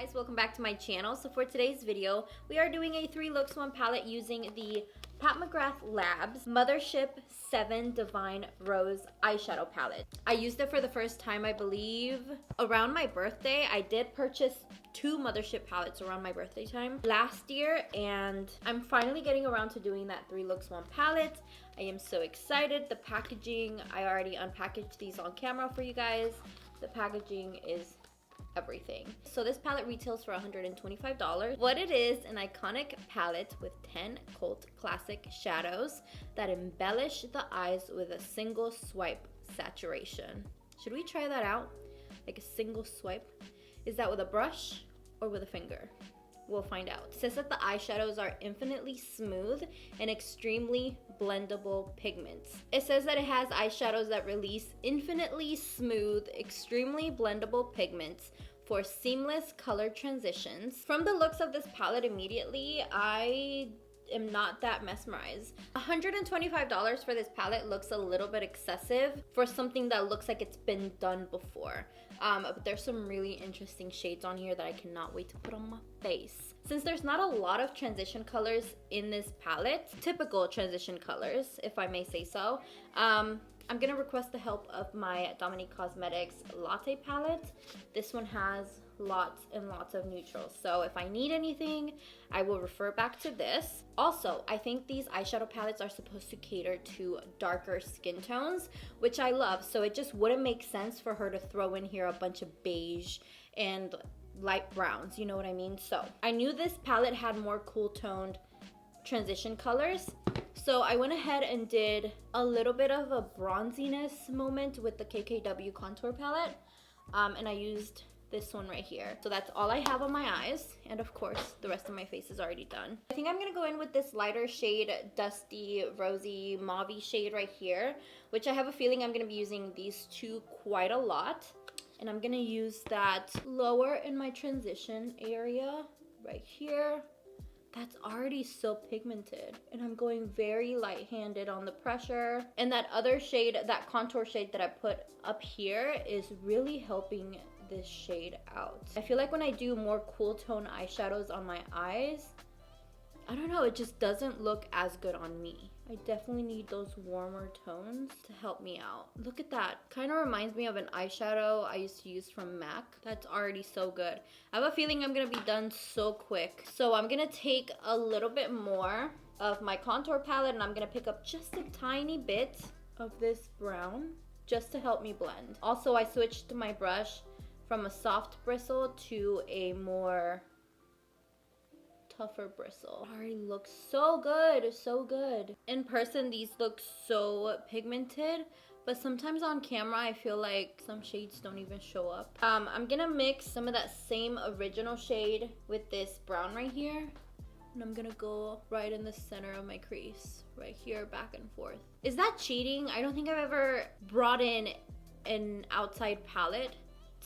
guys, welcome back to my channel. So for today's video, we are doing a 3 looks 1 palette using the McGrath Mothership VII Divine Rose eyeshadow palette. I used it for the first time, I believe, around my birthday. I did purchase 2 Mothership palettes around my birthday time last year, and I'm finally getting around to doing that 3 looks 1 palette. I am so excited. The packaging, I already unpackaged these on camera for you guys. The packaging is everything. So this palette retails for $125. What it is, an iconic palette with 10 cult classic shadows that embellish the eyes with a single swipe saturation. Should we try that out? Like a single swipe? Is that with a brush or with a finger? We'll find out. It says that the eyeshadows are infinitely smooth and extremely blendable pigments. It says that it has eyeshadows that release infinitely smooth, extremely blendable pigments for seamless color transitions. From the looks of this palette immediately, I am not that mesmerized. $125 for this palette looks a little bit excessive for something that looks like it's been done before. But there's some really interesting shades on here that I cannot wait to put on my face. Since there's not a lot of transition colors in this palette, typical transition colors, if I may say so, I'm gonna request the help of my Dominique Cosmetics Latte palette. This one has lots and lots of neutrals, so if I need anything, I will refer back to this. Also, I think these eyeshadow palettes are supposed to cater to darker skin tones, which I love, so it just wouldn't make sense for her to throw in here a bunch of beige and light browns, you know what I mean? So I knew this palette had more cool toned transition colors, so I went ahead and did a little bit of a bronziness moment with the KKW contour palette, and I used this one right here. So that's all I have on my eyes, and of course the rest of my face is already done. I think I'm gonna go in with this lighter shade, dusty rosy mauve shade right here, which I have a feeling I'm gonna be using these two quite a lot, and I'm gonna use that lower in my transition area right here. That's already so pigmented, and I'm going very light-handed on the pressure. And that other shade, that contour shade that I put up here, is really helping this shade out. I feel like when I do more cool tone eyeshadows on my eyes, I don't know, it just doesn't look as good on me. I definitely need those warmer tones to help me out. Look at that. Kind of reminds me of an eyeshadow I used to use from MAC. That's already so good. I have a feeling I'm gonna be done so quick. So I'm gonna take a little bit more of my contour palette, and I'm gonna pick up just a tiny bit of this brown just to help me blend. Also, I switched my brush from a soft bristle to a more tougher bristle. It already looks so good, so good. In person, these look so pigmented, but sometimes on camera, I feel like some shades don't even show up. I'm gonna mix some of that same original shade with this brown right here, and I'm gonna go right in the center of my crease, right here, back and forth. Is that cheating? I don't think I've ever brought in an outside palette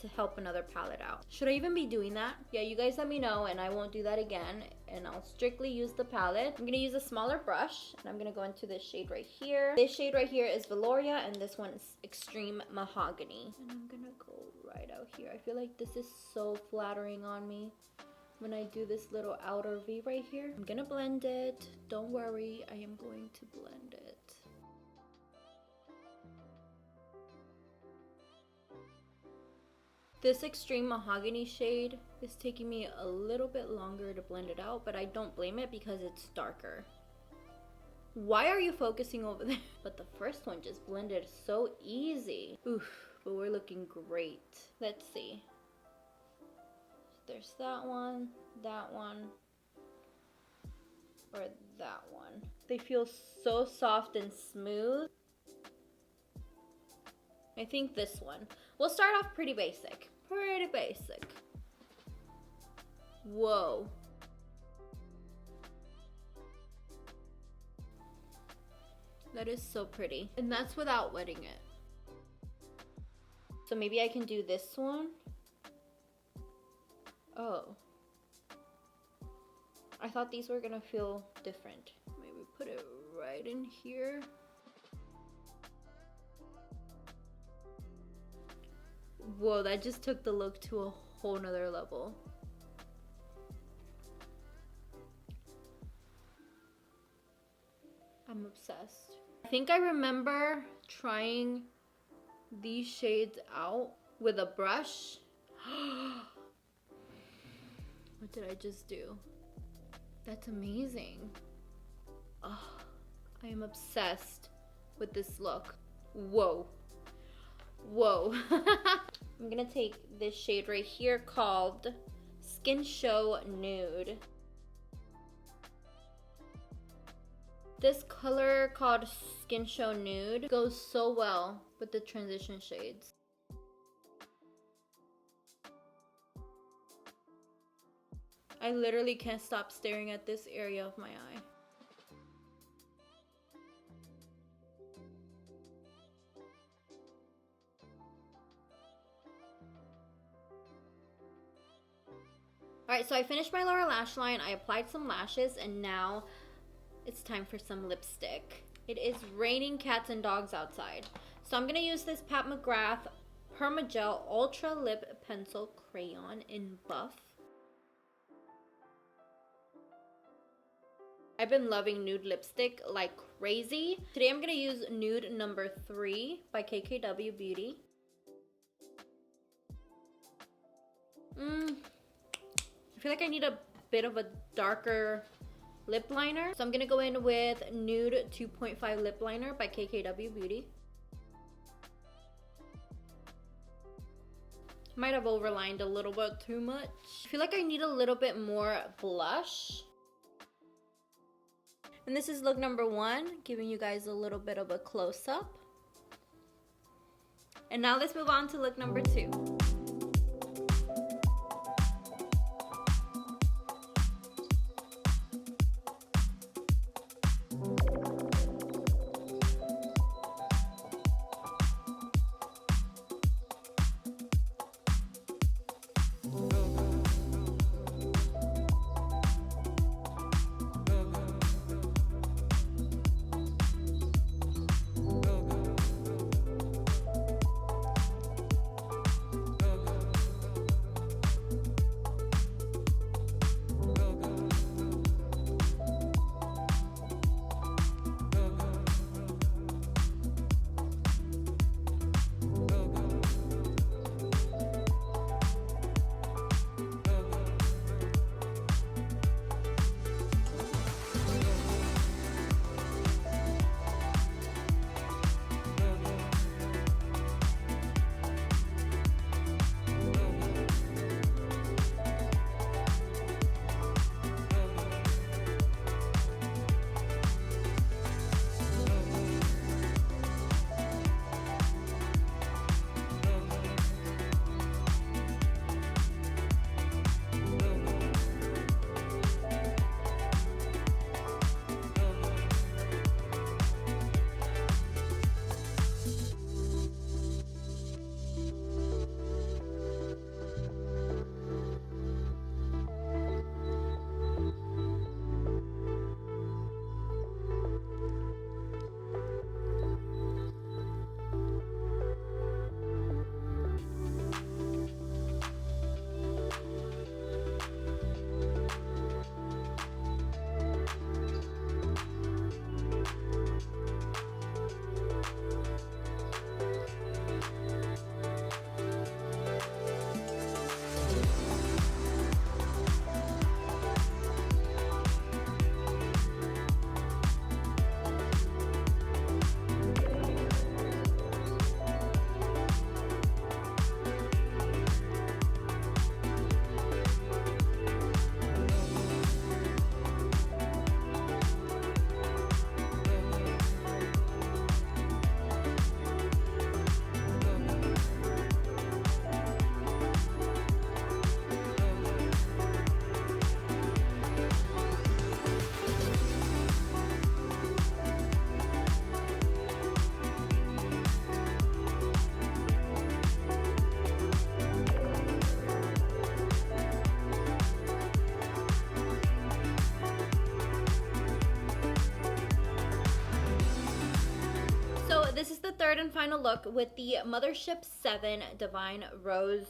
to help another palette out. Should I even be doing that? Yeah, you guys let me know, and I won't do that again, and I'll strictly use the palette. I'm gonna use a smaller brush, and I'm gonna go into this shade right here. This shade right here is Veloria, and this one is Extreme Mahogany. And I'm gonna go right out here. I feel like this is so flattering on me when I do this little outer V right here. I'm gonna blend it. Don't worry, I am going to blend it. This Extreme Mahogany shade is taking me a little bit longer to blend it out, but I don't blame it because it's darker. Why are you focusing over there? But the first one just blended so easy. Oof, but we're looking great. Let's see. There's that one, or that one. They feel so soft and smooth. I think this one. We'll start off pretty basic. Pretty basic. Whoa. That is so pretty. And that's without wetting it. So maybe I can do this one. Oh. I thought these were gonna feel different. Maybe put it right in here. Whoa, that just took the look to a whole nother level. I'm obsessed. I think I remember trying these shades out with a brush. What did I just do? That's amazing. Oh, I am obsessed with this look. Whoa. Whoa. I'm gonna take this shade right here called Skin Show Nude. This color called Skin Show Nude goes so well with the transition shades. I literally can't stop staring at this area of my eye. Alright, so I finished my lower lash line, I applied some lashes, and now it's time for some lipstick. It is raining cats and dogs outside. So I'm going to use this Pat McGrath Permagel Ultra Lip Pencil Crayon in Buff. I've been loving nude lipstick like crazy. Today I'm going to use Nude Number 3 by KKW Beauty. I feel like I need a bit of a darker lip liner. So I'm going to go in with Nude 2.5 Lip Liner by KKW Beauty. Might have overlined a little bit too much. I feel like I need a little bit more blush. And this is look number 1, giving you guys a little bit of a close-up. And now let's move on to look number 2. This is the third and final look with the Mothership VII Divine Rose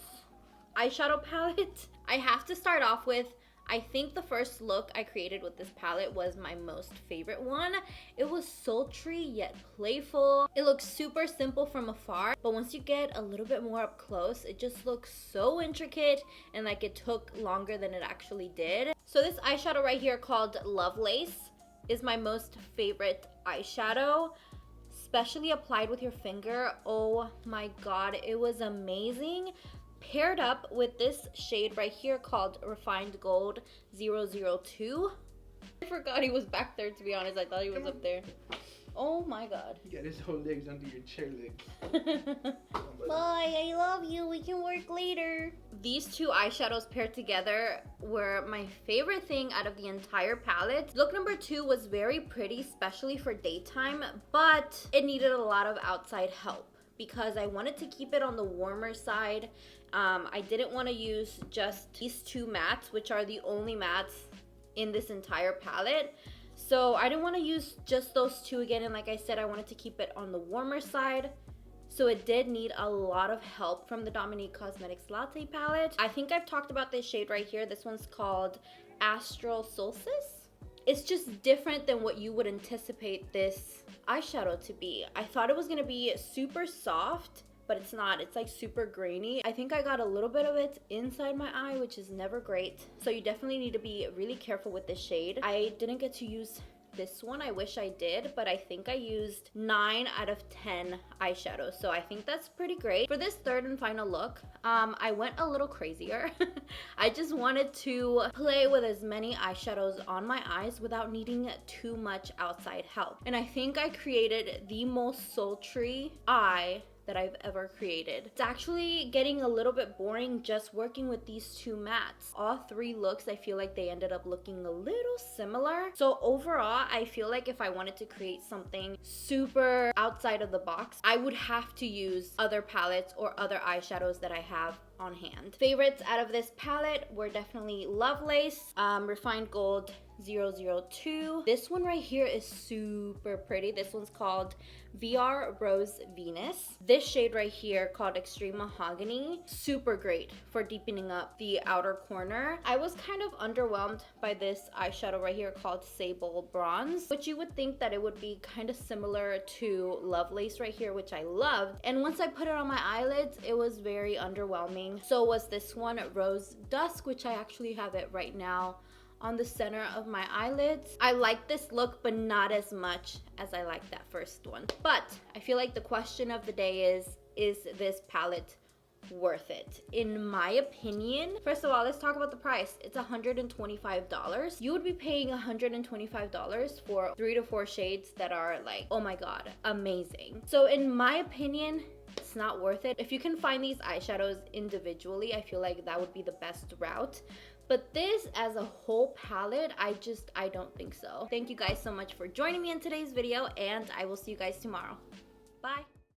eyeshadow palette. I have to start off with I think the first look I created with this palette was my most favorite one. It was sultry yet playful. It looks super simple from afar, but once you get a little bit more up close, it just looks so intricate and like it took longer than it actually did. So this eyeshadow right here called Lovelace is my most favorite eyeshadow, especially applied with your finger. Oh my god, it was amazing. Paired up with this shade right here called Refined Gold 002. I forgot he was back there, to be honest. I thought he was up there. Oh my god. He got his whole legs under your chair legs. Bye, I love you. We can work later. These two eyeshadows paired together were my favorite thing out of the entire palette. Look number 2 was very pretty, especially for daytime, but it needed a lot of outside help because I wanted to keep it on the warmer side. I didn't want to use just these two mattes, which are the only mattes in this entire palette. So I didn't want to use just those two again, and like I said, I wanted to keep it on the warmer side. So it did need a lot of help from the Dominique Cosmetics Latte palette. I think I've talked about this shade right here. This one's called Astral Solstice. It's just different than what you would anticipate this eyeshadow to be. I thought it was gonna be super soft, but it's not. It's like super grainy. I think I got a little bit of it inside my eye, which is never great. So you definitely need to be really careful with this shade. I didn't get to use this one. I wish I did, but I think I used 9 out of 10 eyeshadows. So I think that's pretty great. For this third and final look, I went a little crazier. I just wanted to play with as many eyeshadows on my eyes without needing too much outside help. And I think I created the most sultry eye that I've ever created. It's actually getting a little bit boring just working with these two mattes. All 3 looks, I feel like they ended up looking a little similar. So overall, I feel like if I wanted to create something super outside of the box, I would have to use other palettes or other eyeshadows that I have on hand. Favorites out of this palette were definitely Lovelace, Refined Gold 002. This one right here is super pretty. This one's called VR Rose Venus. This shade right here called Extreme Mahogany, super great for deepening up the outer corner. I was kind of underwhelmed by this eyeshadow right here called Sable Bronze, which you would think that it would be kind of similar to Lovelace right here, which I loved. And once I put it on my eyelids, it was very underwhelming. So was this one, Rose Dusk, which I actually have it right now on the center of my eyelids. I like this look, but not as much as I like that first one. But I feel like the question of the day is this palette worth it? In my opinion, first of all, let's talk about the price. It's $125. You would be paying $125 for 3 to 4 shades that are like, oh my god, amazing. So in my opinion, it's not worth it. If you can find these eyeshadows individually, I feel like that would be the best route. But this as a whole palette, I don't think so. Thank you guys so much for joining me in today's video, and I will see you guys tomorrow. Bye.